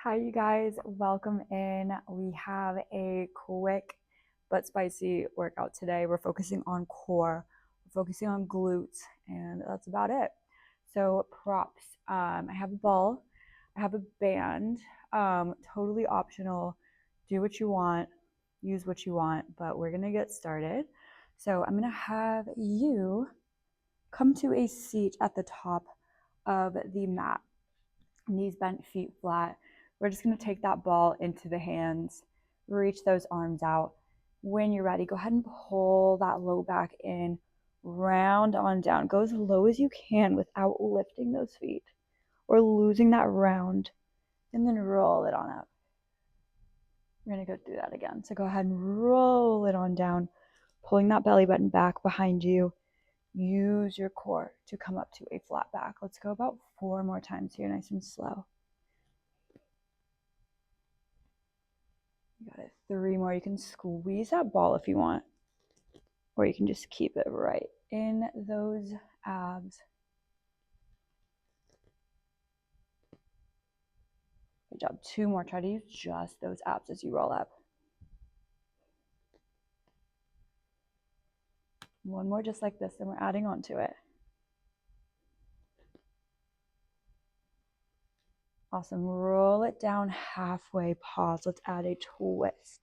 Hi, you guys. Welcome in. We have a quick but spicy workout today. We're focusing on core, we're focusing on glutes, and that's about it. So props. I have a ball, I have a band, totally optional. Do what you want, use what you want, but we're gonna get started. So I'm gonna have you come to a seat at the top of the mat, knees bent, feet flat. We're just going to take that ball into the hands, reach those arms out. When you're ready, go ahead and pull that low back in, round on down. Go as low as you can without lifting those feet or losing that round, and then roll it on up. We're going to go through that again. So go ahead and roll it on down, pulling that belly button back behind you. Use your core to come up to a flat back. Let's go about 4 more times here, nice and slow. You got it. 3 more. You can squeeze that ball if you want, or you can just keep it right in those abs. Good job. 2 more. Try to use just those abs as you roll up. 1 more just like this, and we're adding on to it. Awesome. Roll it down halfway. Pause. Let's add a twist.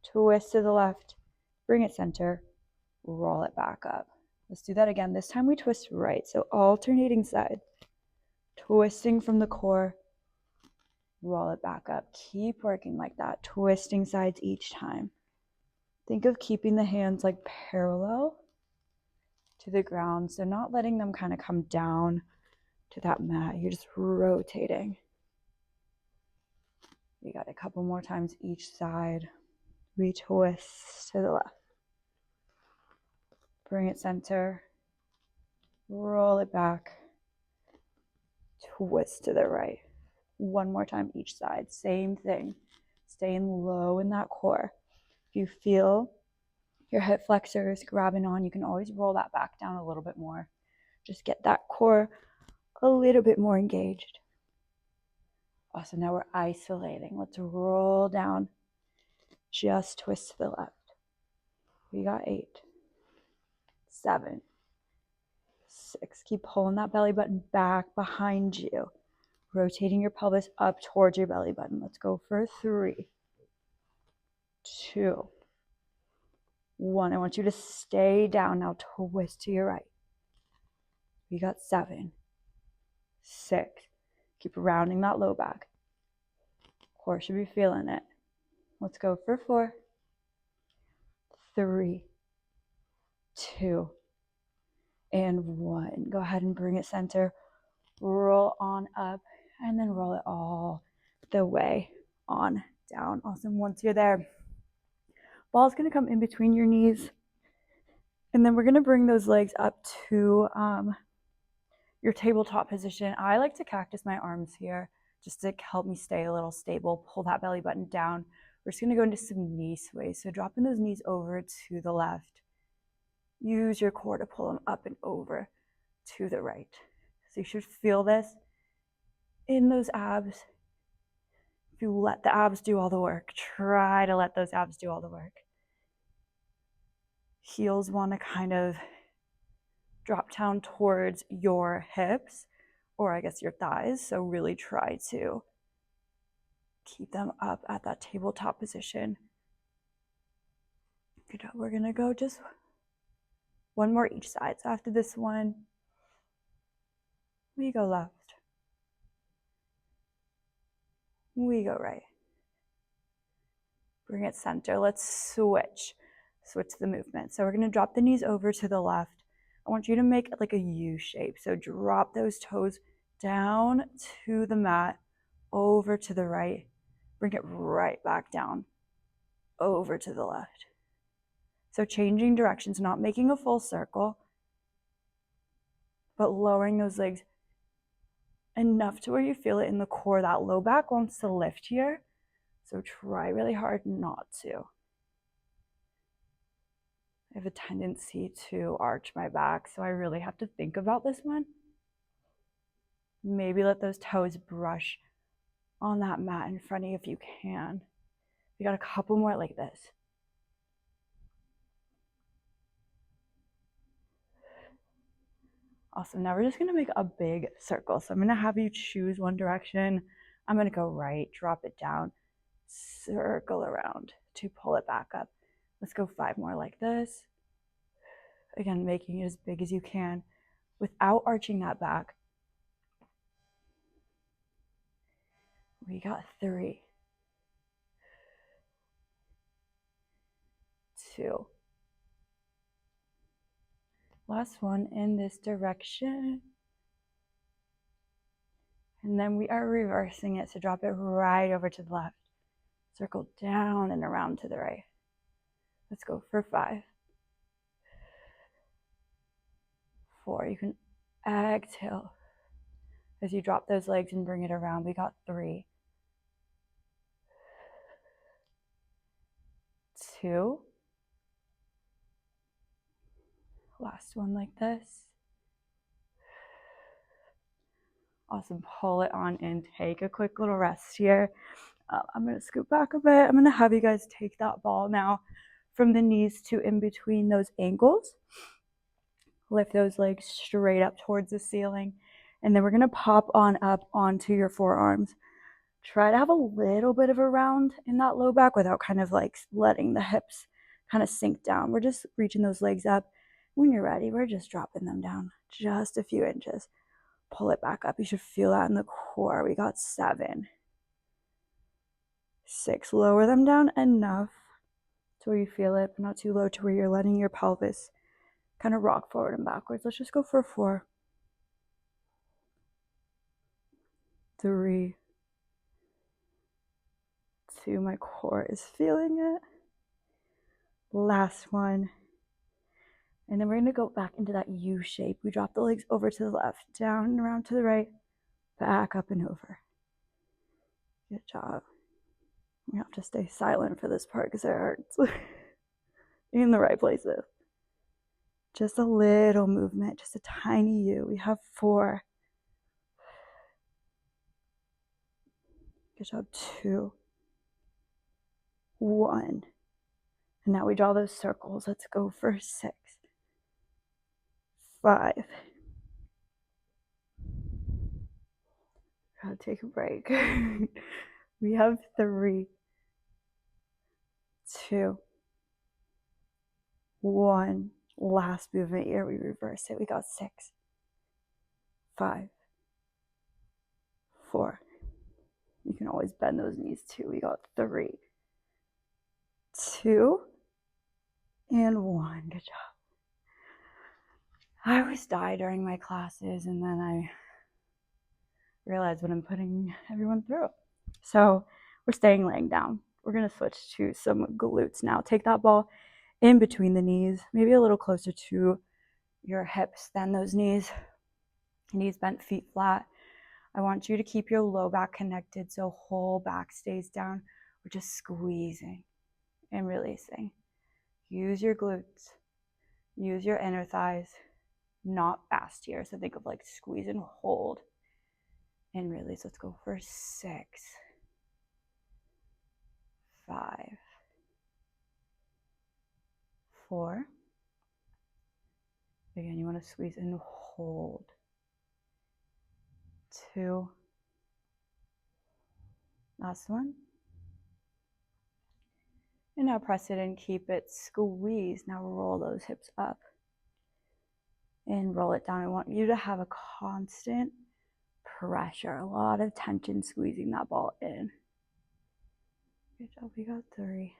Twist to the left. Bring it center. Roll it back up. Let's do that again. This time we twist right. So alternating side. Twisting from the core. Roll it back up. Keep working like that. Twisting sides each time. Think of keeping the hands like parallel to the ground. So not letting them kind of come down to that mat. You're just rotating. You got a couple more times each side. Retwist to the left. Bring it center. Roll it back. Twist to the right. 1 more time each side. Same thing. Staying low in that core. If you feel your hip flexors grabbing on, you can always roll that back down a little bit more. Just get that core a little bit more engaged. Awesome. Now we're isolating. Let's roll down. Just twist to the left. We got 8, 7, 6. Keep pulling that belly button back behind you. Rotating your pelvis up towards your belly button. Let's go for 3, 2, 1. I want you to stay down. Now twist to your right. We got 7, 6. Keep rounding that low back. Core should be feeling it. Let's go for 4, 3, 2, and 1. Go ahead and bring it center. Roll on up, and then roll it all the way on down. Awesome. Once you're there, ball's going to come in between your knees, and then we're going to bring those legs up to your tabletop position. I like to cactus my arms here just to help me stay a little stable. Pull that belly button down. We're just going to go into some knee sways. So dropping those knees over to the left. Use your core to pull them up and over to the right. So you should feel this in those abs. If you let the abs do all the work, try to let those abs do all the work. Heels want to kind of drop down towards your hips, or I guess your thighs. So really try to keep them up at that tabletop position. Good job. We're going to go just 1 more each side. So after this one, we go left. We go right. Bring it center. Let's switch the movement. So we're going to drop the knees over to the left. I want you to make like a U shape. So drop those toes down to the mat, over to the right. Bring it right back down, over to the left. So changing directions, not making a full circle, but lowering those legs enough to where you feel it in the core. That low back wants to lift here. So try really hard not to. I have a tendency to arch my back, so I really have to think about this one. Maybe let those toes brush on that mat in front of you if you can. We got a couple more like this. Awesome. Now we're just going to make a big circle. So I'm going to have you choose one direction. I'm going to go right, drop it down, circle around to pull it back up. Let's go 5 more like this. Again, making it as big as you can without arching that back. We got 3, 2. Last one in this direction. And then we are reversing it, so drop it right over to the left. Circle down and around to the right. Let's go for 5, 4. You can exhale as you drop those legs and bring it around. We got 3, 2. Last one like this. Awesome. Pull it on in. Take a quick little rest here. I'm going to scoot back a bit. I'm going to have you guys take that ball now from the knees to in between those ankles. Lift those legs straight up towards the ceiling. And then we're going to pop on up onto your forearms. Try to have a little bit of a round in that low back without kind of like letting the hips kind of sink down. We're just reaching those legs up. When you're ready, we're just dropping them down just a few inches. Pull it back up. You should feel that in the core. We got 7, 6. Lower them down enough to where you feel it, but not too low to where you're letting your pelvis kind of rock forward and backwards. Let's just go for 4, 3, 2. My core is feeling it. Last one. And then we're going to go back into that U shape. We drop the legs over to the left, down and around to the right, back up and over. Good job. We have to stay silent for this part because it hurts. In the right places. Just a little movement, just a tiny U. We have 4. Good job. 2, 1. And now we draw those circles. Let's go for 6, 5. Gotta take a break. We have 3, 2, 1. Last movement here. We reverse it. We got 6, 5, 4. You can always bend those knees too. We got 3, 2, and 1. Good job. I always die during my classes, and then I realize what I'm putting everyone through. So we're staying laying down. We're going to switch to some glutes now. Take that ball in between the knees, maybe a little closer to your hips than those knees. Knees bent, feet flat. I want you to keep your low back connected so whole back stays down. We're just squeezing and releasing. Use your glutes. Use your inner thighs. Not fast here. So think of like squeeze and hold and release. Let's go for 6, 5, 4. Again, you want to squeeze and hold. 2. Last one. And now press it and keep it squeezed. Now roll those hips up and roll it down. I want you to have a constant pressure, a lot of tension squeezing that ball in. Good job. We got 3.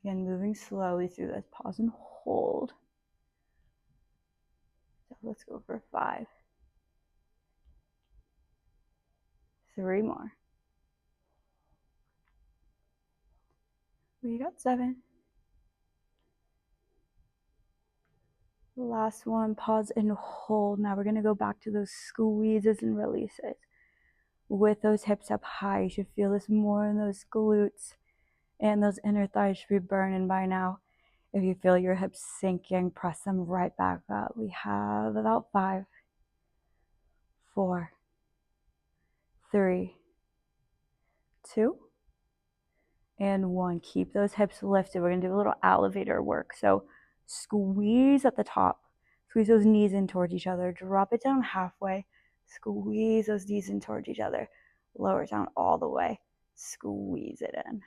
Again, moving slowly through this. Pause and hold. So let's go for 5. 3 more. We got 7. Last one. Pause and hold. Now we're going to go back to those squeezes and releases. With those hips up high, you should feel this more in those glutes, and those inner thighs should be burning by now. If you feel your hips sinking, press them right back up. We have about 5, 4, 3, 2, and 1. Keep those hips lifted. We're going to do a little elevator work. So squeeze at the top. Squeeze those knees in towards each other. Drop it down halfway. Squeeze those knees in towards each other. Lower it down all the way. Squeeze it in.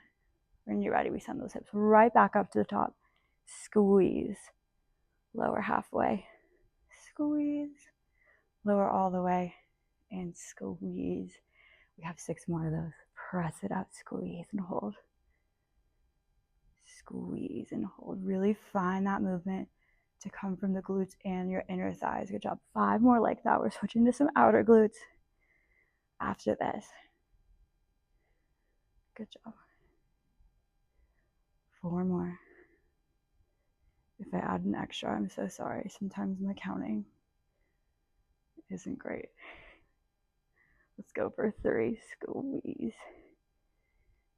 When you're ready, we send those hips right back up to the top. Squeeze. Lower halfway. Squeeze. Lower all the way. And squeeze. We have 6 more of those. Press it up. Squeeze and hold. Squeeze and hold. Really find that movement to come from the glutes and your inner thighs. Good job. 5 more like that. We're switching to some outer glutes after this. Good job. 4 more. If I add an extra, I'm so sorry. Sometimes my counting isn't great. Let's go for 3. Squeeze.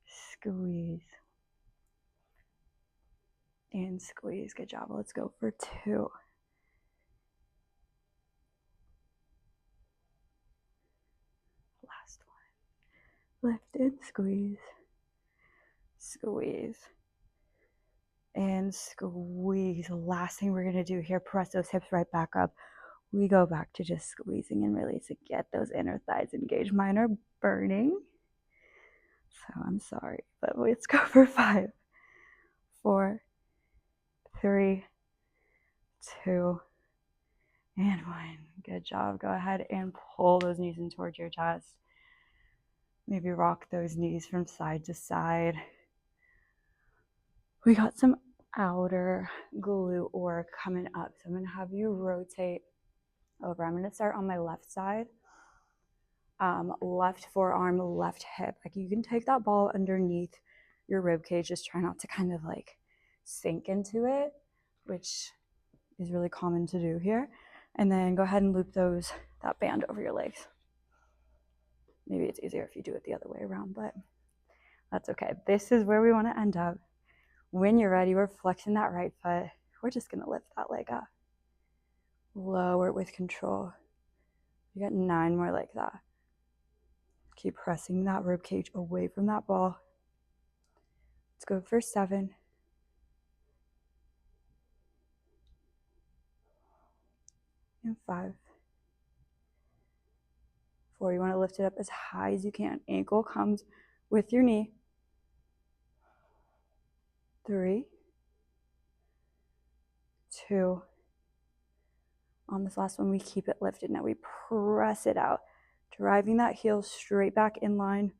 Squeeze. And squeeze. Good job. Let's go for 2. Last one. Lift and squeeze. Squeeze. And squeeze. Last thing we're going to do here, press those hips right back up. We go back to just squeezing and releasing. Get those inner thighs engaged. Mine are burning, so I'm sorry, but let's go for 5, 4, 3, 2, and 1. Good job. Go ahead and pull those knees in towards your chest. Maybe rock those knees from side to side. We got some outer glute work coming up, so I'm going to have you rotate over. I'm going to start on my left side. Left forearm, left hip. Like, you can take that ball underneath your rib cage. Just try not to kind of like sink into it, which is really common to do here. And then go ahead and loop that band over your legs. Maybe it's easier if you do it the other way around, but that's okay. This is where we want to end up. When you're ready, we're flexing that right foot. We're just going to lift that leg up. Lower it with control. You got 9 more like that. Keep pressing that rib cage away from that ball. Let's go for 7. And 5. 4. You want to lift it up as high as you can. Ankle comes with your knee. 3, 2. On this last one, we keep it lifted. Now we press it out, driving that heel straight back in line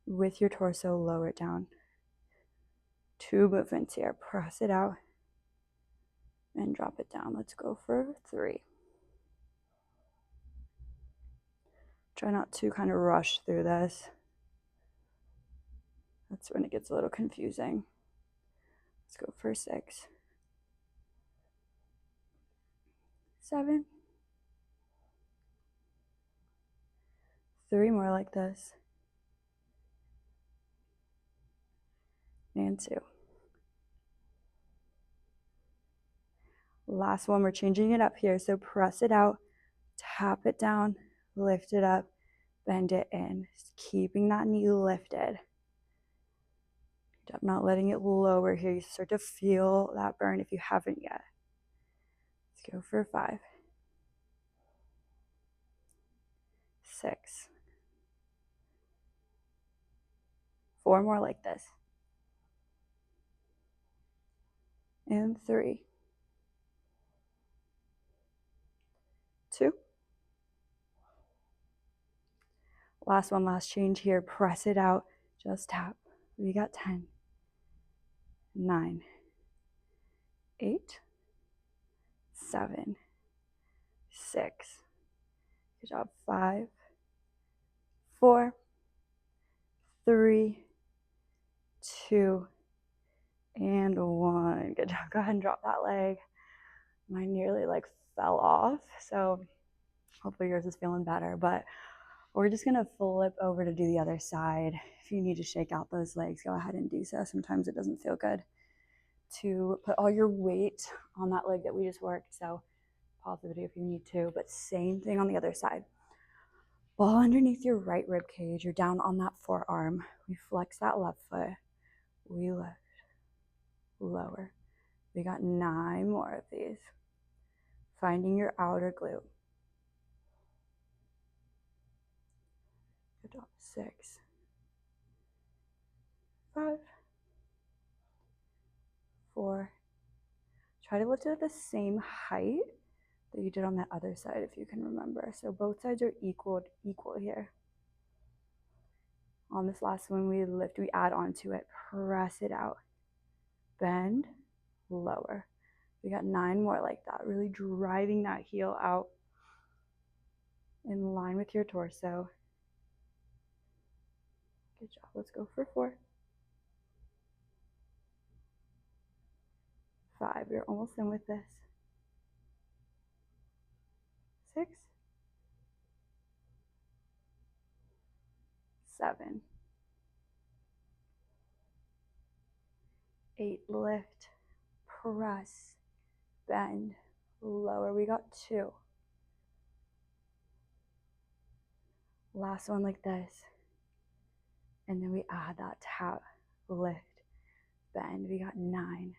with your torso. Lower it down. 2 movements here. Press it out and drop it down. Let's go for 3. Try not to kind of rush through this. That's when it gets a little confusing. Let's go for 6. 7. 3 more like this. And 2. Last one, we're changing it up here. So press it out, tap it down, lift it up, bend it in. Just keeping that knee lifted. Not letting it lower here. You start to feel that burn if you haven't yet. Let's go for 5. 6. 4 more like this. And 3. 2. Last one, last change here. Press it out. Just tap. We got 10. 9. 8. 7. 6. Good job. 5. 4. 3. 2. And 1. Good job. Go ahead and drop that leg. Mine nearly like fell off, so hopefully yours is feeling better. But we're just gonna flip over to do the other side. If you need to shake out those legs, go ahead and do so. Sometimes it doesn't feel good to put all your weight on that leg that we just worked, so pause the video if you need to. But same thing on the other side. Ball underneath your right rib cage. You're down on that forearm. We flex that left foot. We lift, lower. We got 9 more of these. Finding your outer glute. Good job. 6, 5, 4. Try to lift it at the same height that you did on that other side, if you can remember. So both sides are equal here. On this last one, we lift, we add onto it, press it out, bend, lower. We got 9 more like that, really driving that heel out in line with your torso. Good job. Let's go for 4, 5. You're almost done with this. 6, 7, 8. Lift, press, bend, lower. We got 2. Last one like this. And then we add that tap, lift, bend. We got 9,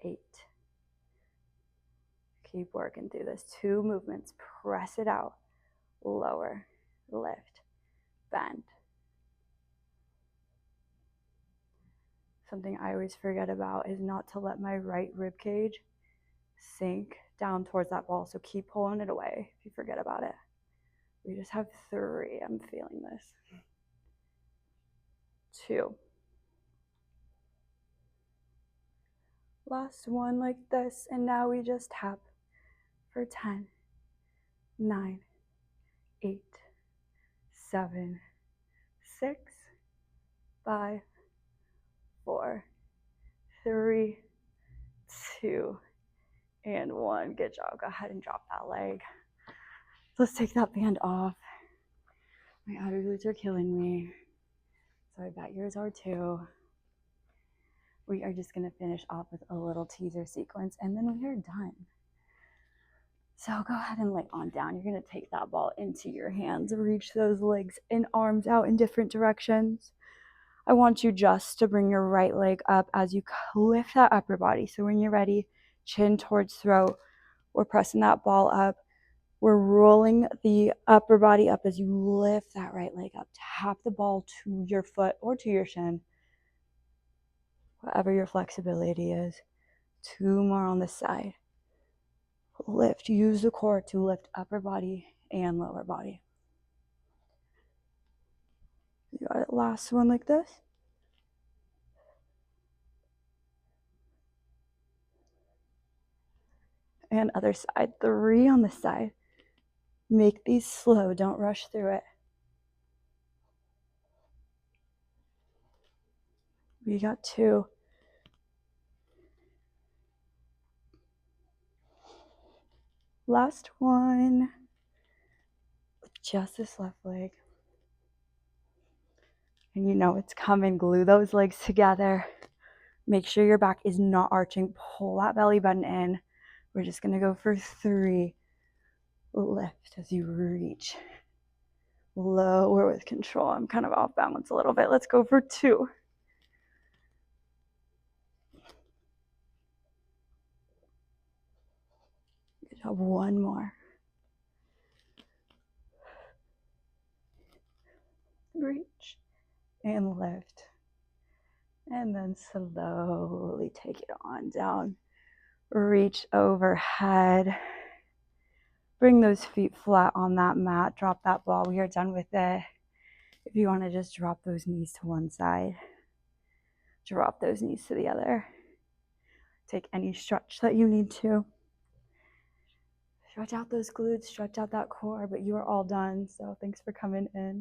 8. Keep working through this. 2 movements. Press it out, lower, lift, bend. Something I always forget about is not to let my right rib cage sink down towards that ball. So keep pulling it away if you forget about it. We just have 3. I'm feeling this. 2. Last one like this. And now we just tap for 10, 9, 8, 7, 6, 5, 4, 3, 2, and 1. Good job. Go ahead and drop that leg. Let's take that band off. My outer glutes are killing me. So I bet yours are too. We are just going to finish off with a little teaser sequence and then we are done. So go ahead and lay on down. You're going to take that ball into your hands, reach those legs and arms out in different directions. I want you just to bring your right leg up as you lift that upper body. So when you're ready, chin towards throat, we're pressing that ball up. We're rolling the upper body up as you lift that right leg up. Tap the ball to your foot or to your shin, whatever your flexibility is. 2 more on this side. Lift, use the core to lift upper body and lower body. You got it. Last one like this. And other side. 3 on this side. Make these slow. Don't rush through it. We got 2. Last one. Just this left leg. And you know it's coming. Glue those legs together. Make sure your back is not arching. Pull that belly button in. We're just going to go for 3. Lift as you reach. Lower with control. I'm kind of off balance a little bit. Let's go for 2. Good job. 1 more. Reach and lift. And then slowly take it on down. Reach overhead. Bring those feet flat on that mat. Drop that ball. We are done with it. If you want to just drop those knees to one side, drop those knees to the other. Take any stretch that you need to. Stretch out those glutes, stretch out that core, but you are all done. So thanks for coming in.